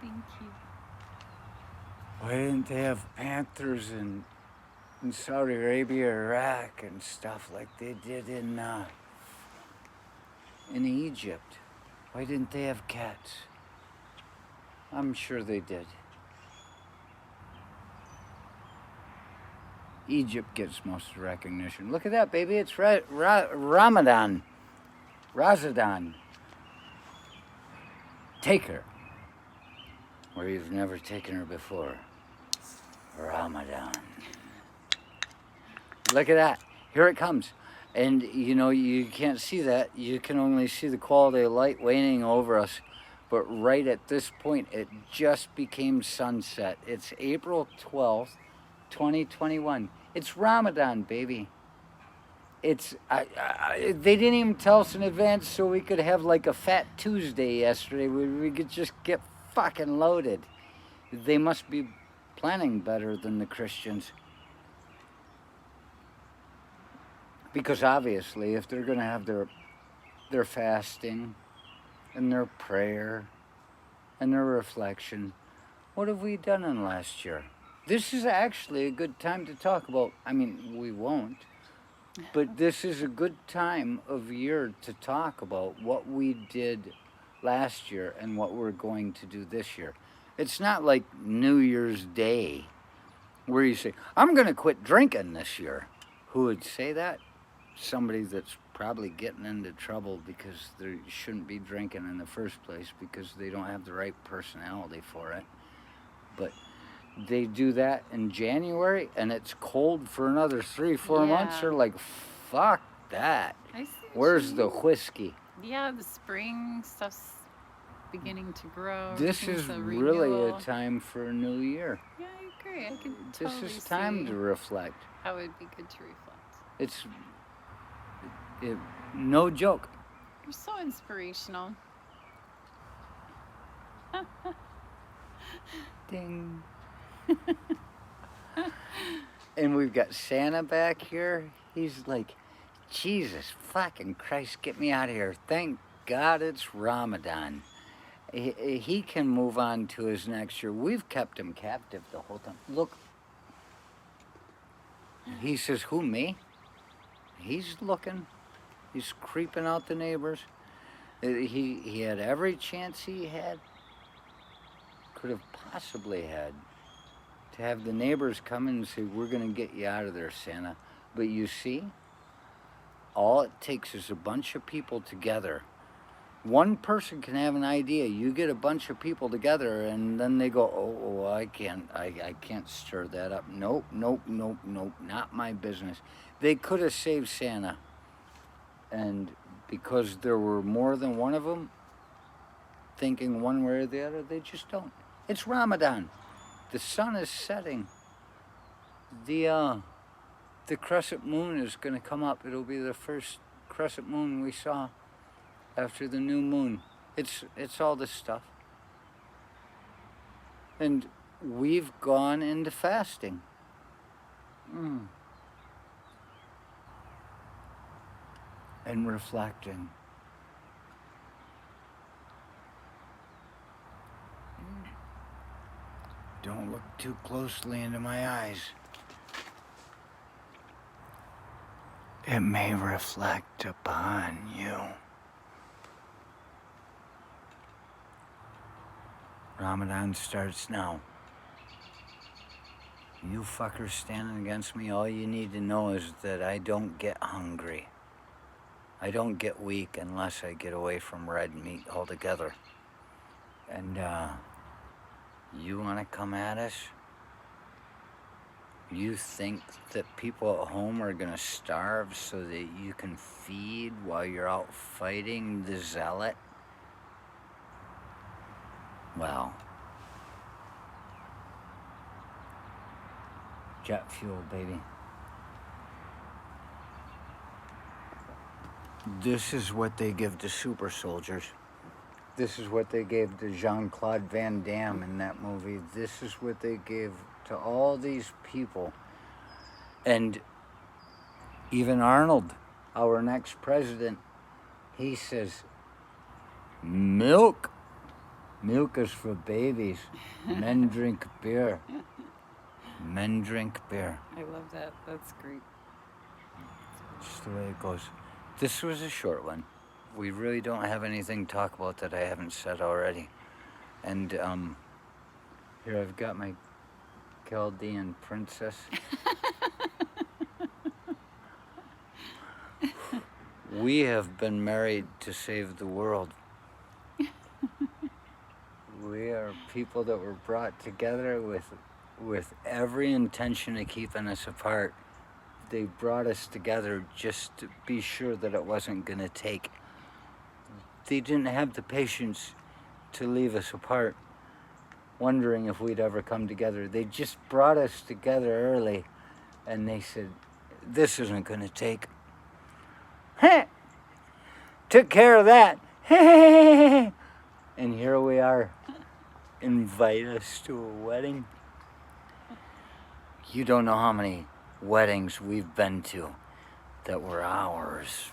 Thank you. Why didn't they have panthers in Saudi Arabia, Iraq, and stuff like they did in Egypt? Why didn't they have cats? I'm sure they did. Egypt gets most of the recognition. Look at that, baby. It's Ramadan. Razadan. Take her. Where you've never taken her before. Ramadan. Look at that. Here it comes. And you know, you can't see that. You can only see the quality of light waning over us. But right at this point, it just became sunset. It's April 12th, 2021. It's Ramadan, baby. It's they didn't even tell us in advance, so we could have like a Fat Tuesday yesterday. We could just get fucking loaded. They must be planning better than the Christians. Because obviously, if they're going to have their fasting and their prayer and their reflection, what have we done in last year? This is actually a good time to talk about. I mean, we won't, but this is a good time of year to talk about what we did last year and what we're going to do this year. It's not like New Year's Day where you say, I'm going to quit drinking this year. Who would say that? Somebody that's probably getting into trouble because they shouldn't be drinking in the first place because they don't have the right personality for it. But they do that in January and it's cold for another 3-4 months. They're like, fuck that. I see. Where's the whiskey? Yeah, the spring stuff's beginning to grow. This is really a time for a new year. Yeah, I agree. I can totally This is time to reflect. How it would be good to reflect. It's no joke. You're so inspirational. Ding. And we've got Santa back here. He's like, Jesus fucking Christ, get me out of here. Thank God it's Ramadan. He can move on to his next year. We've kept him captive the whole time. Look. He says, who, me? He's looking. He's creeping out the neighbors. He had every chance he could have possibly had to have the neighbors come in and say, we're going to get you out of there, Santa. But you see, all it takes is a bunch of people together. One person can have an idea. You get a bunch of people together, and then they go, oh, I can't stir that up. Nope, not my business. They could have saved Santa. And because there were more than one of them thinking one way or the other, they just don't. It's Ramadan. The sun is setting. The crescent moon is going to come up. It'll be the first crescent moon we saw after the new moon. It's all this stuff. And we've gone into fasting. And reflecting. Don't look too closely into my eyes. It may reflect upon you. Ramadan starts now. You fuckers standing against me, all you need to know is that I don't get hungry. I don't get weak unless I get away from red meat altogether. And you want to come at us? You think that people at home are going to starve so that you can feed while you're out fighting the zealot? Well, jet fuel, baby. This is what they give to super soldiers. This is what they gave to Jean-Claude Van Damme in that movie. This is what they gave to all these people. And even Arnold, our next president, he says, milk. Milk is for babies. Men drink beer. Men drink beer. I love that. That's great. Just the way it goes. This was a short one. We really don't have anything to talk about that I haven't said already. And here I've got my Chaldean princess. We have been married to save the world. We are people that were brought together with every intention of keeping us apart. They brought us together just to be sure that it wasn't going to take. They didn't have the patience to leave us apart, wondering if we'd ever come together. They just brought us together early, and they said, this isn't going to take. Took care of that. And here we are. Invite us to a wedding. You don't know how many weddings we've been to that were ours.